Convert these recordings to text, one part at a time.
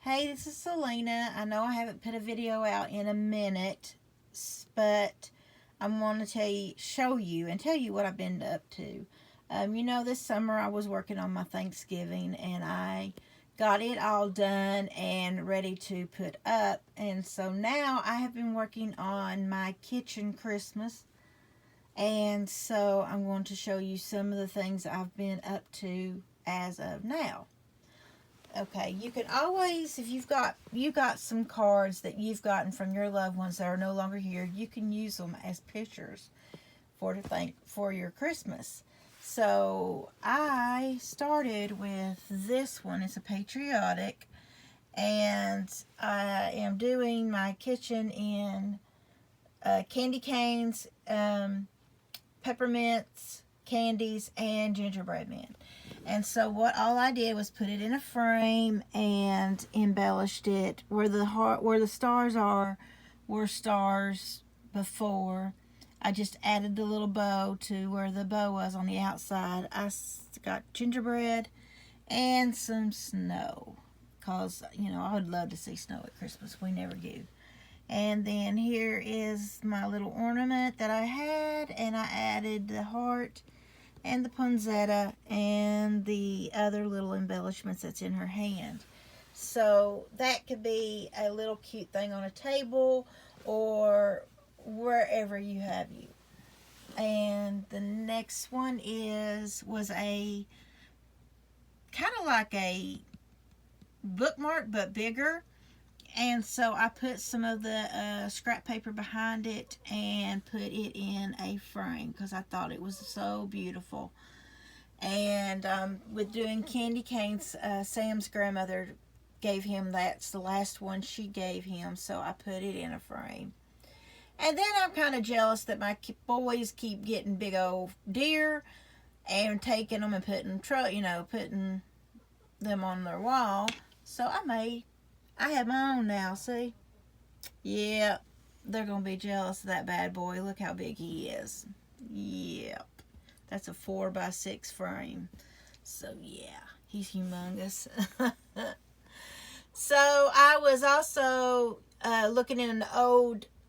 Hey, this is Selena. I know I haven't put a video out in a minute, but I want to show you and tell you what I've been up to. This summer I was working on my Thanksgiving and I got it all done and ready to put up. And so now I have been working on my kitchen Christmas. And so I'm going to show you some of the things I've been up to as of now. Okay, you can always, if you got some cards that you've gotten from your loved ones that are no longer here, you can use them as pictures for your Christmas. So I started with this one. It's a patriotic, and I am doing my kitchen in candy canes, peppermints, candies, and gingerbread men. And so all I did was put it in a frame and embellished it where the stars were stars before. I just added the little bow to where the bow was on the outside. I got gingerbread and some snow because I would love to see snow at Christmas. We never do. And then here is my little ornament that I had, and I added the heart and the poinsettia and the other little embellishments that's in her hand. So that could be a little cute thing on a table or wherever you have you. And the next one was a kind of like a bookmark but bigger. And so I put some of the scrap paper behind it and put it in a frame because I thought it was so beautiful. And with doing candy canes, Sam's grandmother gave him that's the last one she gave him, so I put it in a frame. And then I'm kind of jealous that my boys keep getting big old deer and taking them and putting them on their wall. So I have my own now, see? Yeah, they're going to be jealous of that bad boy. Look how big he is. Yep. That's a 4x6 frame. So, yeah, he's humongous. So, I was also looking in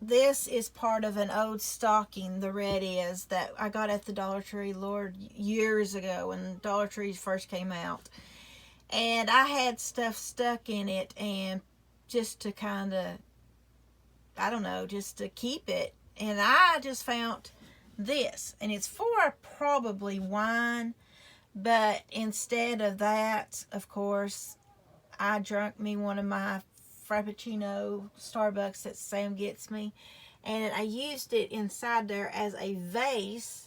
this is part of an old stocking, the red is, that I got at the Dollar Tree, Lord, years ago when Dollar Trees first came out. And I had stuff stuck in it, and just to kind of, I don't know, just to keep it. And I just found this, and it's for probably wine, but instead of that, of course, I drank me one of my Frappuccino Starbucks that Sam gets me, and I used it inside there as a vase.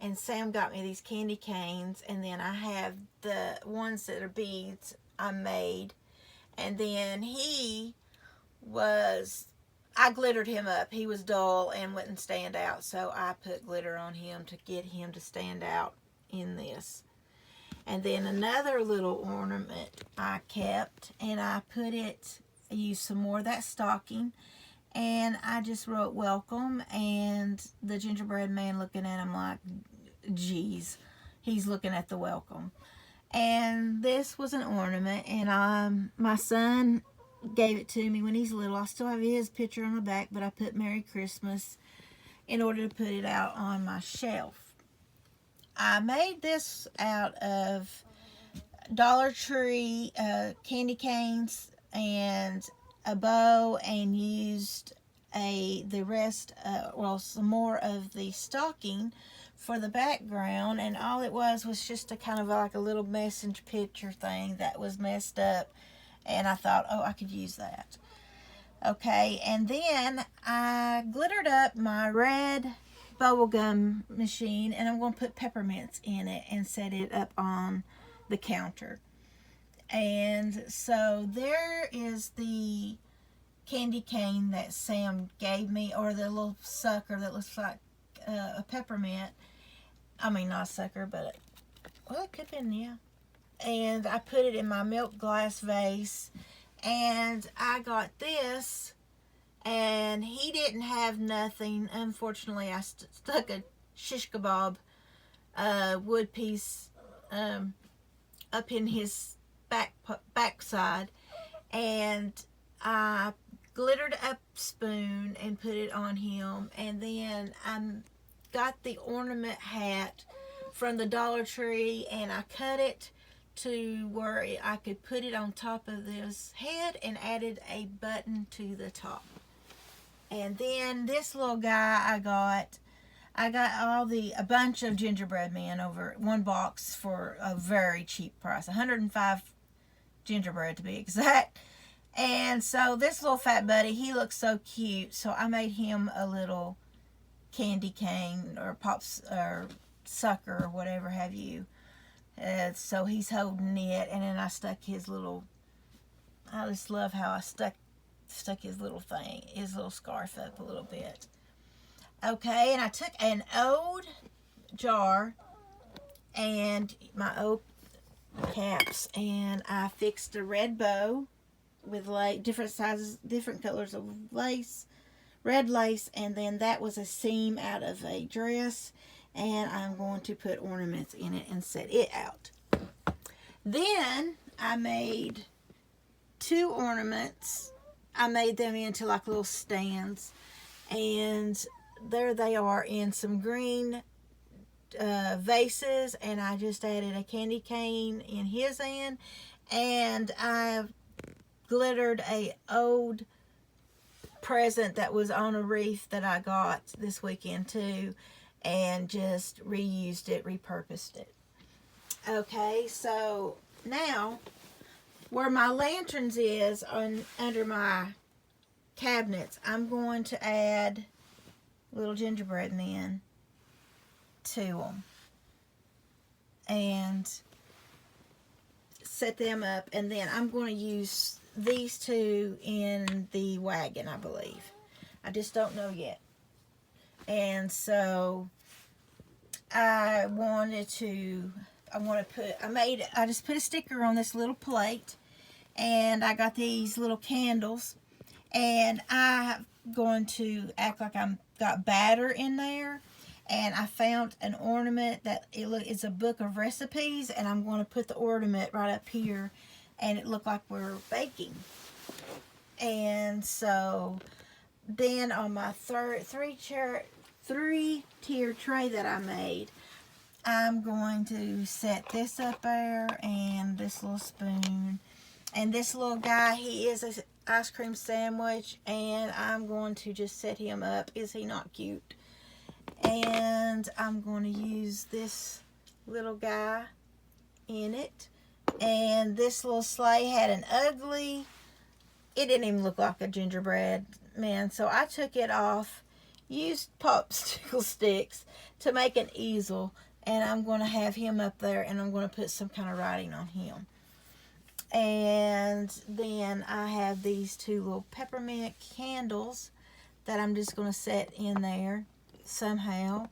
And Sam got me these candy canes, and then I have the ones that are beads I made. And then I glittered him up. He was dull and wouldn't stand out, so I put glitter on him to get him to stand out in this. And then another little ornament I kept, and I used some more of that stocking, and I just wrote welcome, and the gingerbread man looking at him like, geez, he's looking at the welcome. And this was an ornament, and my son gave it to me when he's little. I still have his picture on the back, but I put Merry Christmas in order to put it out on my shelf. I made this out of Dollar Tree candy canes and a bow, and used some more of the stocking for the background, and all it was just a kind of like a little message picture thing that was messed up, and I thought, oh, I could use that. Okay, and then I glittered up my red bubblegum machine, and I'm going to put peppermints in it and set it up on the counter. And so there is the candy cane that Sam gave me, or the little sucker that looks like a peppermint. I mean, not a sucker, but it could have been, yeah. And I put it in my milk glass vase, and I got this, and he didn't have nothing. Unfortunately, I stuck a shish kebab wood piece up in his backside, And I glittered a spoon and put it on him. And then I got the ornament hat from the Dollar Tree, and I cut it to where I could put it on top of this head and added a button to the top. And then this little guy I got a bunch of gingerbread men over one box for a very cheap price, 105 gingerbread to be exact. And so this little fat buddy, he looks so cute, so I made him a little candy cane or pops or sucker or whatever have you. So he's holding it, and then I stuck his little, I just love how I stuck his little thing, his little scarf up a little bit. Okay, and I took an old jar and my old caps, and I fixed a red bow with like different sizes, different colors of lace, red lace, and then that was a seam out of a dress, and I'm going to put ornaments in it and set it out. Then I made 2 ornaments. I made them into like little stands, and there they are in some green vases, and I just added a candy cane in his end, and I glittered a old present that was on a wreath that I got this weekend too, and just reused it, repurposed it. Okay, so now where my lanterns is under my cabinets, I'm going to add little gingerbread men to them and set them up, and then I'm going to use these 2 in the wagon, I believe. I just don't know yet. And so I just put a sticker on this little plate, and I got these little candles, and I'm going to act like I'm got batter in there, and I found an ornament that it's a book of recipes, and I'm going to put the ornament right up here, and it looked like we're baking. And so then on my 3-tier tray that I made, I'm going to set this up there, and this little spoon, and this little guy, he is an ice cream sandwich, and I'm going to just set him up. Is he not cute? And I'm going to use this little guy in it, and this little sleigh had an ugly, it didn't even look like a gingerbread man, so I took it off, used popsicle sticks to make an easel, and I'm going to have him up there, and I'm going to put some kind of writing on him. And then I have these 2 little peppermint candles that I'm just going to set in there somehow.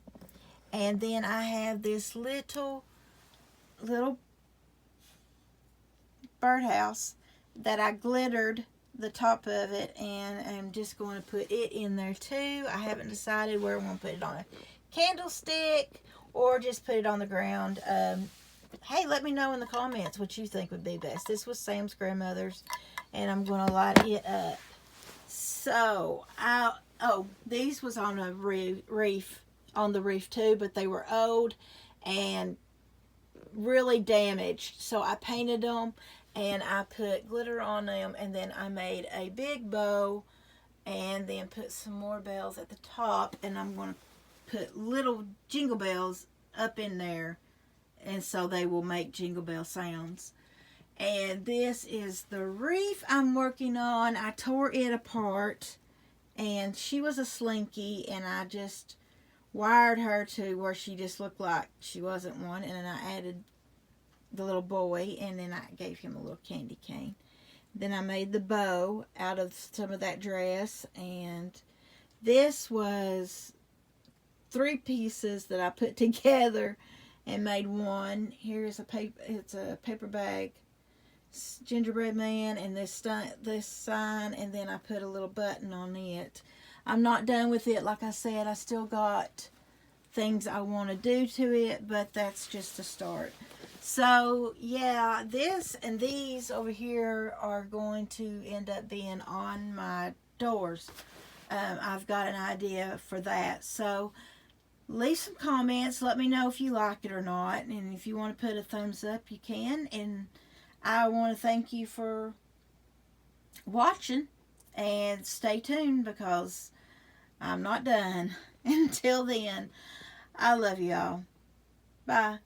And then I have this little birdhouse that I glittered the top of it, and I'm just going to put it in there too. I haven't decided where I'm going to put it, on a candlestick or just put it on the ground. Hey, let me know in the comments what you think would be best. This was Sam's grandmother's, and I'm going to light it up. So, these was on a reef, on the reef too, but they were old and really damaged. So I painted them, and I put glitter on them, and then I made a big bow, and then put some more bells at the top, and I'm going to put little jingle bells up in there, and so they will make jingle bell sounds. And this is the reef I'm working on. I tore it apart, and she was a slinky, and I just wired her to where she just looked like she wasn't one, and then I added the little boy, and then I gave him a little candy cane. Then I made the bow out of some of that dress, and this was 3 pieces that I put together and made one. Here's a paper, it's a paper bag gingerbread man, and this sign, and then I put a little button on it. I'm not done with it. Like I said, I still got things I want to do to it, but that's just a start. So yeah, this and these over here are going to end up being on my doors. I've got an idea for that. So leave some comments. Let me know if you like it or not. And if you want to put a thumbs up, you can. And I want to thank you for watching. And stay tuned because I'm not done. Until then, I love y'all. Bye.